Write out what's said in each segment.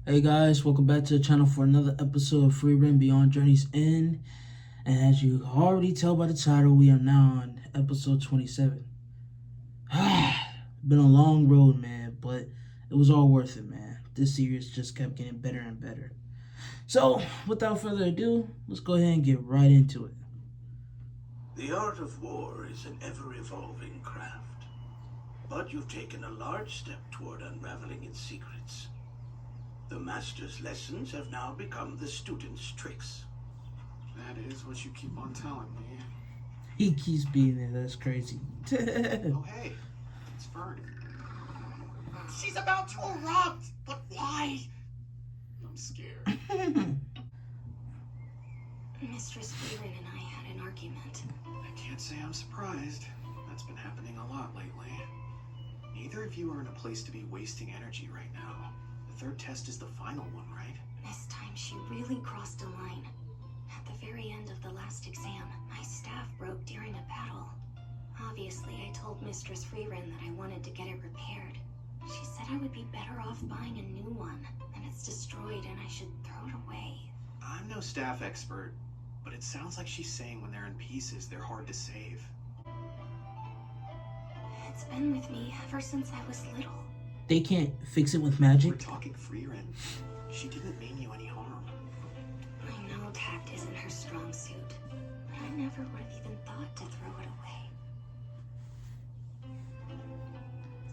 Hey guys, welcome back to the channel for another episode of Frieren Beyond Journey's End. And as you already tell by the title, we are now on episode 27. Been a long road, man, but it was all worth it, man. This series just kept getting better and better. So, without further ado, let's go ahead and get right into it. The art of war is an ever-evolving craft, but you've taken a large step toward unraveling its secrets. The master's lessons have now become the student's tricks. That is what you keep on telling me. He keeps being there, that's crazy. Oh, hey, it's Frieren. She's about to erupt, but why? I'm scared. Mistress Frieren and I had an argument. I can't say I'm surprised. That's been happening a lot lately. Neither of you are in a place to be wasting energy right now. The third test is the final one, right? This time she really crossed a line. At the very end of the last exam, my staff broke during a battle. Obviously, I told Mistress Frieren that I wanted to get it repaired. She said I would be better off buying a new one, and it's destroyed and I should throw it away. I'm no staff expert, but it sounds like she's saying when they're in pieces, they're hard to save. It's been with me ever since I was little. They can't fix it with We're magic. talking Frieren. She didn't mean you any harm. I know tact isn't her strong suit, but I never would have even thought to throw it away.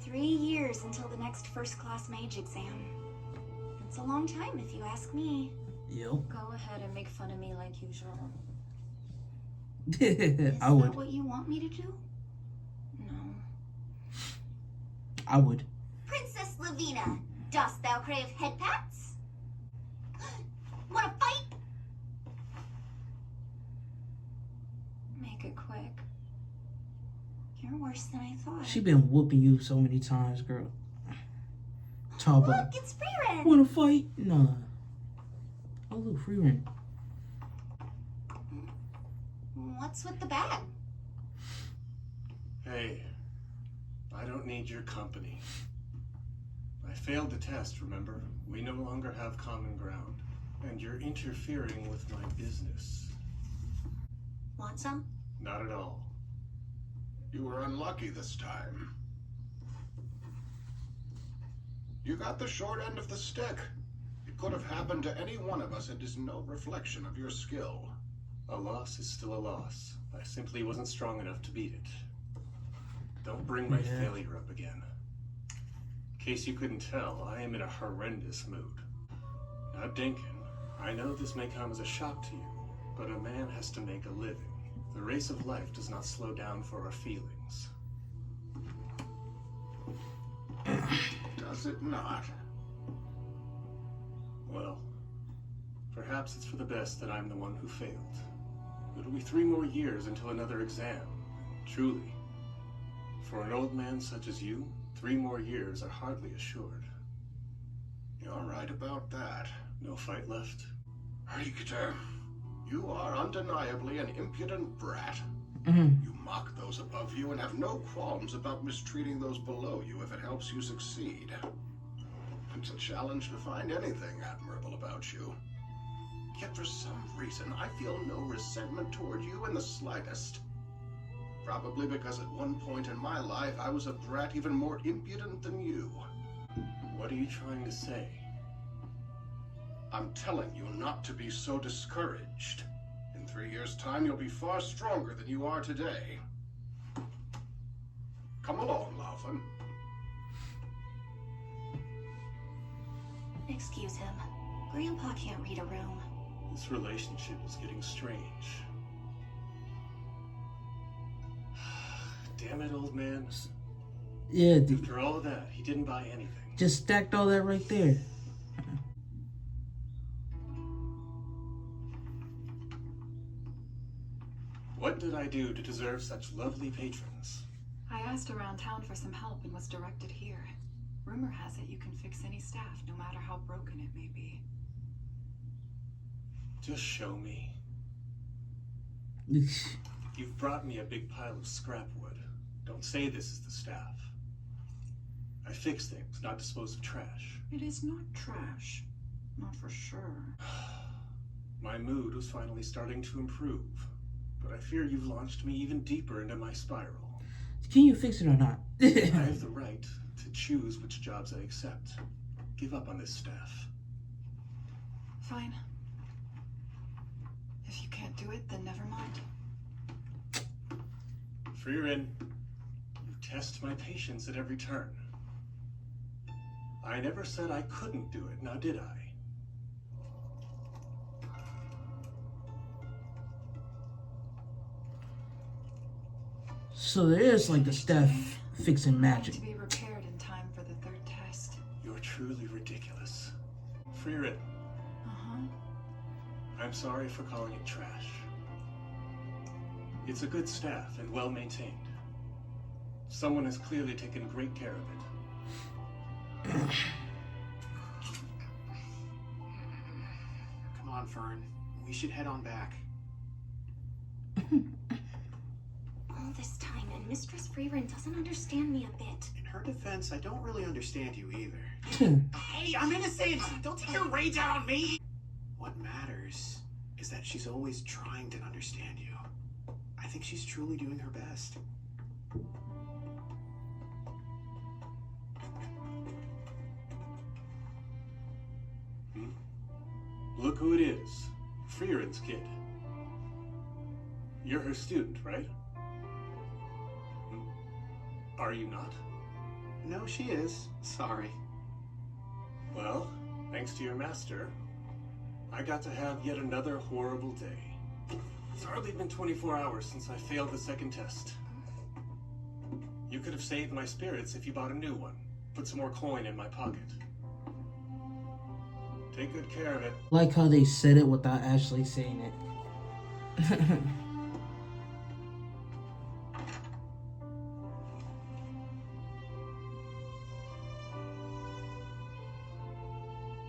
3 years until the next first-class mage exam. It's a long time if you ask me. Yep. Go ahead and make fun of me like usual. I Is that would. what you want me to do? No. I would. Princess Lavina, dost thou crave head pats? Wanna fight? Make it quick. You're worse than I thought. She been whooping you so many times, girl. Talk Look, about it's Frieren! wanna fight? Nah. Oh look, Frieren. What's with the bag? Hey, I don't need your company. I failed the test, remember? We no longer have common ground, and you're interfering with my business. Want some? Not at all. You were unlucky this time. You got the short end of the stick. It could have happened to any one of us. It is no reflection of your skill. A loss is still a loss. I simply wasn't strong enough to beat it. Don't bring my failure up again. In case you couldn't tell, I am in a horrendous mood. Now, Dinkin, I know this may come as a shock to you, but a man has to make a living. The race of life does not slow down for our feelings. Does it not? Well, perhaps it's for the best that I'm the one who failed. It'll be 3 more years until another exam. Truly, for an old man such as you, 3 more years are hardly assured. You're right about that. No fight left? Richter, you are undeniably an impudent brat. Mm-hmm. You mock those above you and have no qualms about mistreating those below you if it helps you succeed. It's a challenge to find anything admirable about you. Yet for some reason, I feel no resentment toward you in the slightest. Probably because at one point in my life, I was a brat even more impudent than you. What are you trying to say? I'm telling you not to be so discouraged. In 3 years' time, you'll be far stronger than you are today. Come along, Laufin. Excuse him. Grandpa can't read a room. This relationship is getting strange. Damn it, old man. Yeah, dude. After all of that, he didn't buy anything. Just stacked all that right there. What did I do to deserve such lovely patrons? I asked around town for some help and was directed here. Rumor has it you can fix any staff, no matter how broken it may be. Just show me. You've brought me a big pile of scrap wood. Don't say this is the staff. I fix things, not dispose of trash. It is not trash. Not for sure. My mood was finally starting to improve, but I fear you've launched me even deeper into my spiral. Can you fix it or not? I have the right to choose which jobs I accept. Give up on this staff. Fine. If you can't do it, then never mind. Frieren, you test my patience at every turn. I never said I couldn't do it, now did I? So there is like a staff fixing magic. To be repaired in time for the third test. You're truly ridiculous. Frieren, Uh-huh. I'm sorry for calling it trash. It's a good staff and well maintained. Someone has clearly taken great care of it. Come on, Fern. We should head on back. All this time, and Mistress Frieren doesn't understand me a bit. In her defense, I don't really understand you either. Hey, I'm innocent! Don't take your rage out on me! What matters is that she's always trying to understand you. I think she's truly doing her best. Look who it is. Frieren's kid. You're her student, right? Are you not? No, she is. Sorry. Well, thanks to your master, I got to have yet another horrible day. It's hardly been 24 hours since I failed the second test. You could have saved my spirits if you bought a new one. Put some more coin in my pocket. Take good care of it. Like how they said it without actually saying it.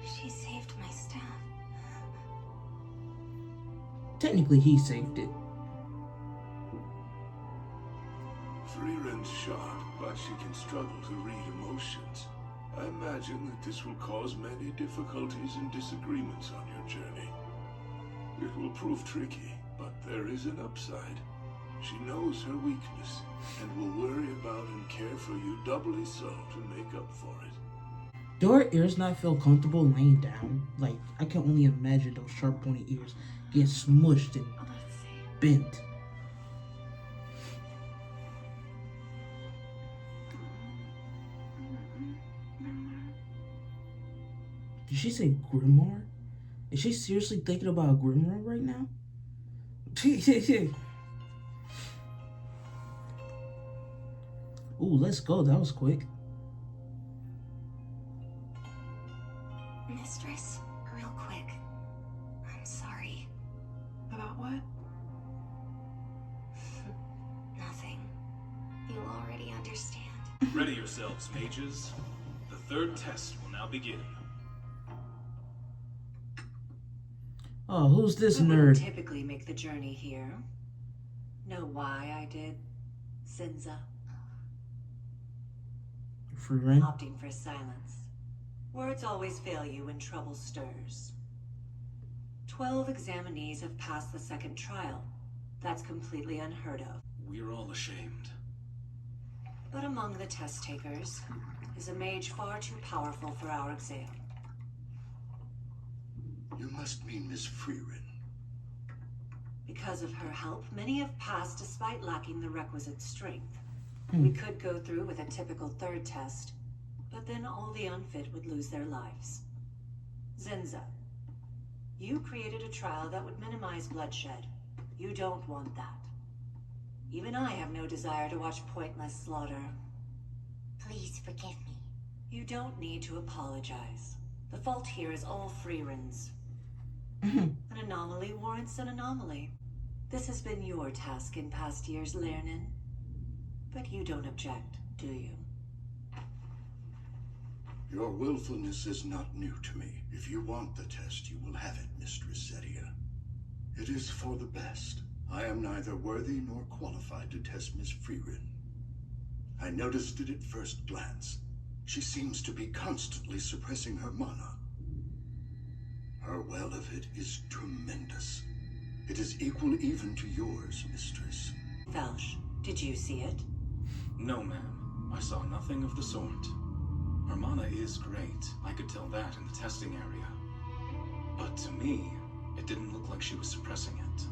She saved my staff. Technically, he saved it. Frieren's sharp, but she can struggle to read emotions. I imagine that this will cause many difficulties and disagreements on your journey. It will prove tricky, but there is an upside. She knows her weakness, and will worry about and care for you doubly so to make up for it. Do her ears not feel comfortable laying down? Like, I can only imagine those sharp pointy ears get smushed and Let's see. bent. Did she say grimoire? Is she seriously thinking about a grimoire right now? Ooh, let's go. That was quick. Mistress, real quick. I'm sorry. About what? Nothing. You'll already understand. Ready yourselves, mages. The third test will now begin. Oh, who's this I wouldn't nerd? typically make the journey here. Know why I did? Zinza. Frieren? Opting for silence. Words always fail you when trouble stirs. 12 examinees have passed the second trial. That's completely unheard of. We're all ashamed. But among the test takers is a mage far too powerful for our exam. You must mean Miss Frieren. Because of her help, many have passed despite lacking the requisite strength. We could go through with a typical third test, but then all the unfit would lose their lives. Zinza, you created a trial that would minimize bloodshed. You don't want that. Even I have no desire to watch pointless slaughter. Please forgive me. You don't need to apologize. The fault here is all Frieren's. Mm-hmm. An anomaly warrants an anomaly. This has been your task in past years, Lernin. But you don't object, do you? Your willfulness is not new to me. If you want the test, you will have it, Mistress Zedia. It is for the best. I am neither worthy nor qualified to test Miss Frieren. I noticed it at first glance. She seems to be constantly suppressing her mana. her well of it is tremendous. It is equal even to yours, mistress. Velsh, did you see it? No, ma'am. I saw nothing of the sort. Her mana is great. I could tell that in the testing area. But to me, it didn't look like she was suppressing it.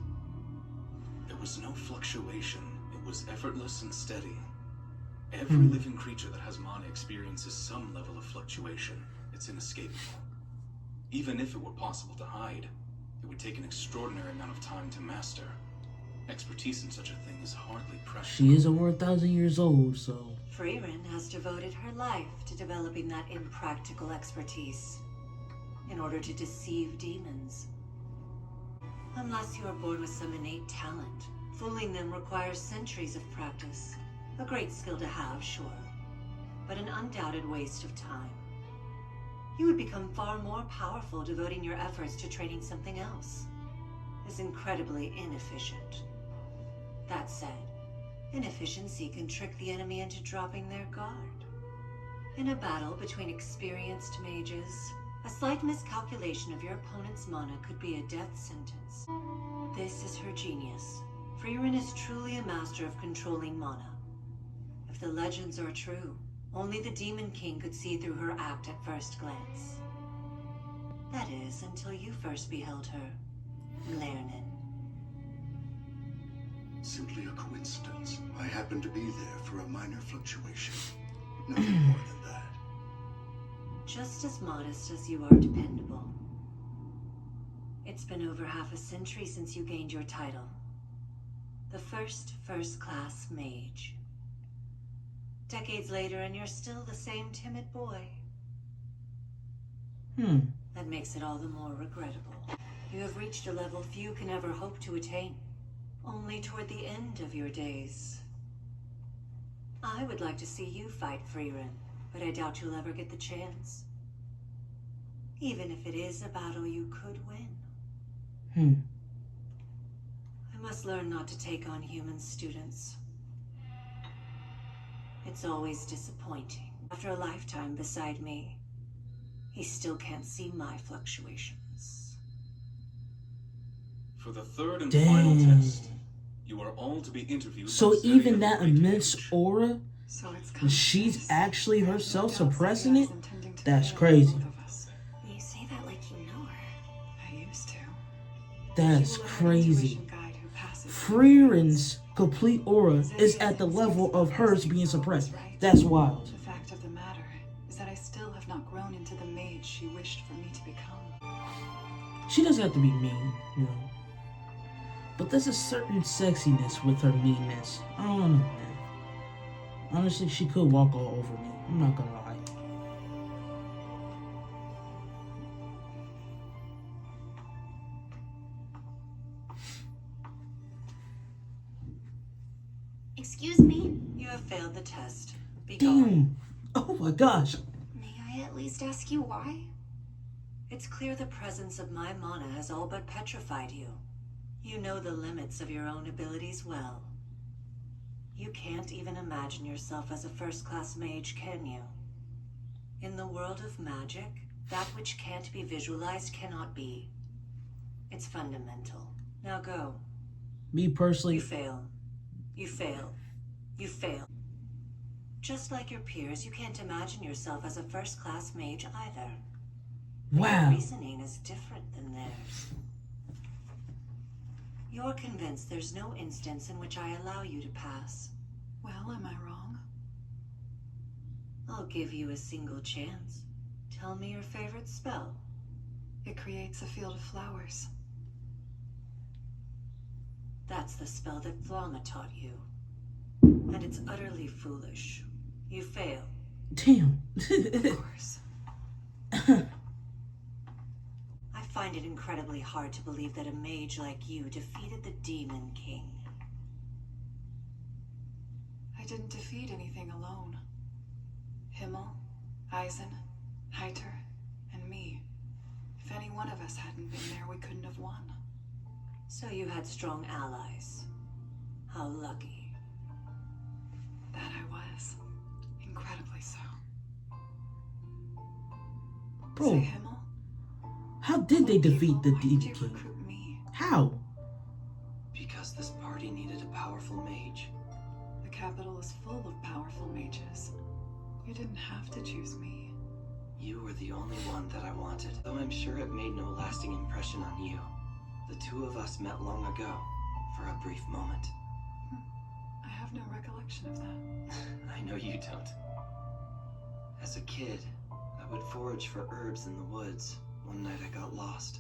There was no fluctuation. It was effortless and steady. Every living creature that has mana experiences some level of fluctuation. It's inescapable. Even if it were possible to hide, it would take an extraordinary amount of time to master. Expertise in such a thing is hardly practical. She is over 1,000 years old, so... Frieren has devoted her life to developing that impractical expertise in order to deceive demons. Unless you are born with some innate talent, fooling them requires centuries of practice. A great skill to have, sure, but an undoubted waste of time. You would become far more powerful devoting your efforts to training something else. It's incredibly inefficient. That said, inefficiency can trick the enemy into dropping their guard. In a battle between experienced mages, a slight miscalculation of your opponent's mana could be a death sentence. This is her genius. Frieren is truly a master of controlling mana. If the legends are true, only the Demon King could see through her act at first glance. That is, until you first beheld her, Lernen. Simply a coincidence. I happened to be there for a minor fluctuation. Nothing more than that. Just as modest as you are dependable. It's been over half a century since you gained your title. The first-class mage. Decades later, and you're still the same timid boy. That makes it all the more regrettable. You have reached a level few can ever hope to attain. Only toward the end of your days. I would like to see you fight Frieren, but I doubt you'll ever get the chance. Even if it is a battle you could win. I must learn not to take on human students. It's always disappointing. After a lifetime beside me, he still can't see my fluctuations. For the third and final test, you are all to be interviewed. So by even Zeria that the Great immense Mage. aura, So it's she's actually herself suppressing Zeria it? is intending to That's fail crazy. both of us. You say that like you know her. I used to. That's She will have an crazy. intuition guide who passes Frieren's complete aura is at the level of hers being suppressed. That's wild. The fact of the matter is that I still have not grown into the mage she wished for me to become. She doesn't have to be mean, you know. But there's a certain sexiness with her meanness. I don't know, man. Honestly, she could walk all over me. I'm not gonna lie. Excuse me? You have failed the test. Be gone. Damn. Oh my gosh. May I at least ask you why? It's clear the presence of my mana has all but petrified you. You know the limits of your own abilities well. You can't even imagine yourself as a first-class mage, can you? In the world of magic, that which can't be visualized cannot be. It's fundamental. Now go. Me personally, You fail. You fail. You fail. Just like your peers, you can't imagine yourself as a first-class mage either. wow. Your reasoning is different than theirs. You're convinced there's no instance in which I allow you to pass. Well, am I wrong? I'll give you a single chance. Tell me your favorite spell. It creates a field of flowers. That's the spell that Flama taught you. And it's utterly foolish. You fail. Damn. Of course. I find it incredibly hard to believe that a mage like you defeated the Demon King. I didn't defeat anything alone. Himmel, Eisen, Heiter, and me. If any one of us hadn't been there, we couldn't have won. So you had strong allies. How lucky. That I was. Incredibly so. Bro, Say Himmel? How did they defeat the Why did you Demon King? recruit me? How? Because this party needed a powerful mage. The capital is full of powerful mages. You didn't have to choose me. You were the only one that I wanted, though I'm sure it made no lasting impression on you. The two of us met long ago, for a brief moment. I have no recollection of that. I know you don't. As a kid, I would forage for herbs in the woods. One night I got lost.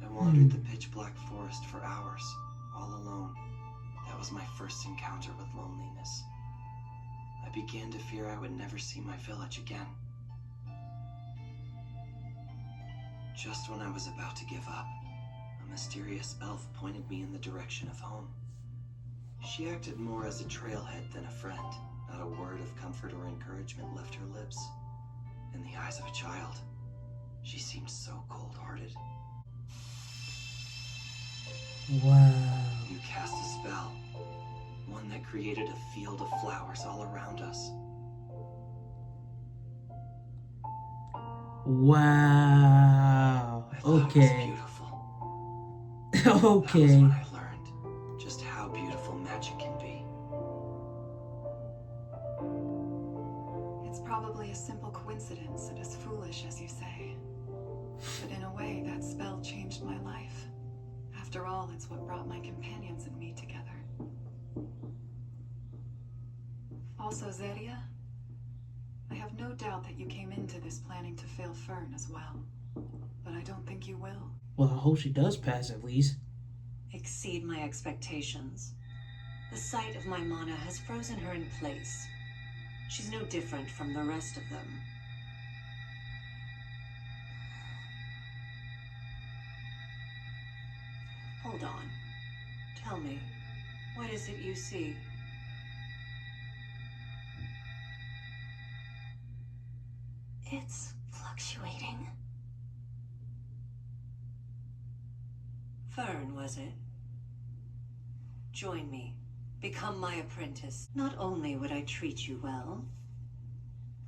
I wandered the pitch-black forest for hours, all alone. That was my first encounter with loneliness. I began to fear I would never see my village again. Just when I was about to give up, a mysterious elf pointed me in the direction of home. She acted more as a trailhead than a friend. Not a word of comfort or encouragement left her lips. In the eyes of a child, she seemed so cold-hearted. Wow. You cast a spell, one that created a field of flowers all around us. Wow. I thought it was Okay. beautiful. Okay. That was when I learned just how beautiful magic can be. It's probably a simple coincidence and as foolish as you say. But in a way, that spell changed my life. After all, it's what brought my companions and me together. Also, Zeria, I have no doubt that you came into this planning to fail Fern as well. But I don't think you will. Well, I hope she does pass at least. Exceed my expectations. The sight of my mana has frozen her in place. She's no different from the rest of them. Hold on. Tell me, what is it you see? It's fluctuating. Fern, was it? Join me. Become my apprentice. Not only would I treat you well,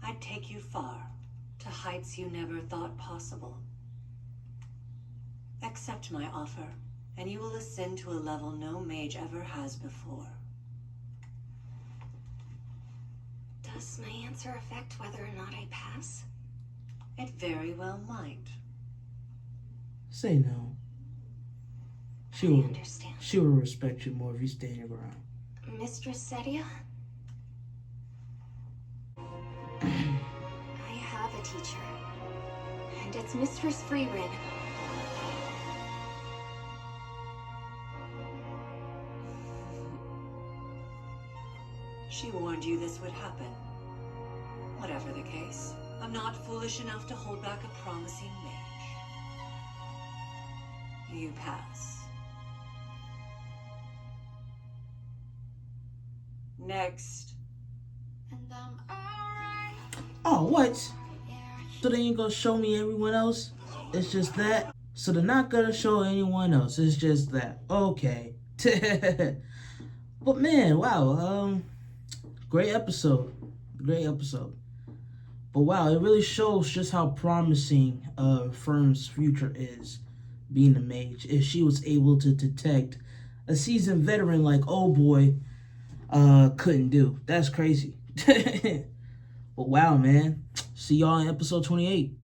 I'd take you far, to heights you never thought possible. Accept my offer, and you will ascend to a level no mage ever has before. Does my answer affect whether or not I pass? It very well might. Say no. She I will. understand. She will respect you more if you stand your ground. Mistress Zeria? I have a teacher. And it's Mistress Frieren. She warned you this would happen. Whatever the case, I'm not foolish enough to hold back a promising mage. You pass. Next. And alright. Oh, what? So they ain't gonna show me everyone else? It's just that? So they're not gonna show anyone else. It's just that. Okay. But man, wow. Great episode. Great episode. But wow, it really shows just how promising Fern's future is being a mage. If she was able to detect a seasoned veteran like oh boy couldn't do. That's crazy. But wow, man. See y'all in episode 28.